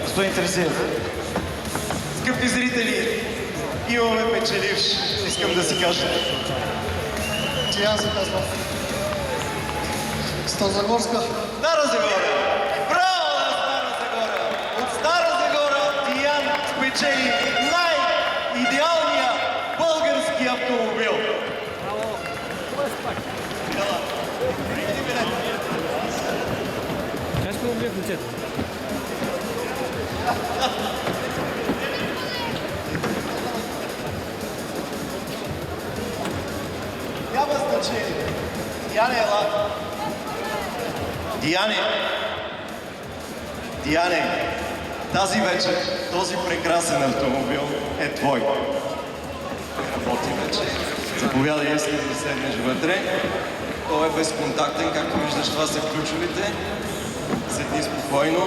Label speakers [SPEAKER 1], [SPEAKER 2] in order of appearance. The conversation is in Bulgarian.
[SPEAKER 1] Господин Терзиев, скъпи зрители, имаме печеливш, искам да си кажа.
[SPEAKER 2] Тиян се казва. Старозагорска.
[SPEAKER 1] Стара Загора! Браво на Стара Загора! От Стара Загора Тиян спечели най-идеалния български автомобил. Браво!
[SPEAKER 3] Как ще убия ключето?
[SPEAKER 1] Няма значение. Диане, ела. Диане, тази вечер този прекрасен автомобил е твой. Работи вече. Заповядай, искам да седнеш вътре. Той е безконтактен, както виждаш, това са ключовите. Седни спокойно.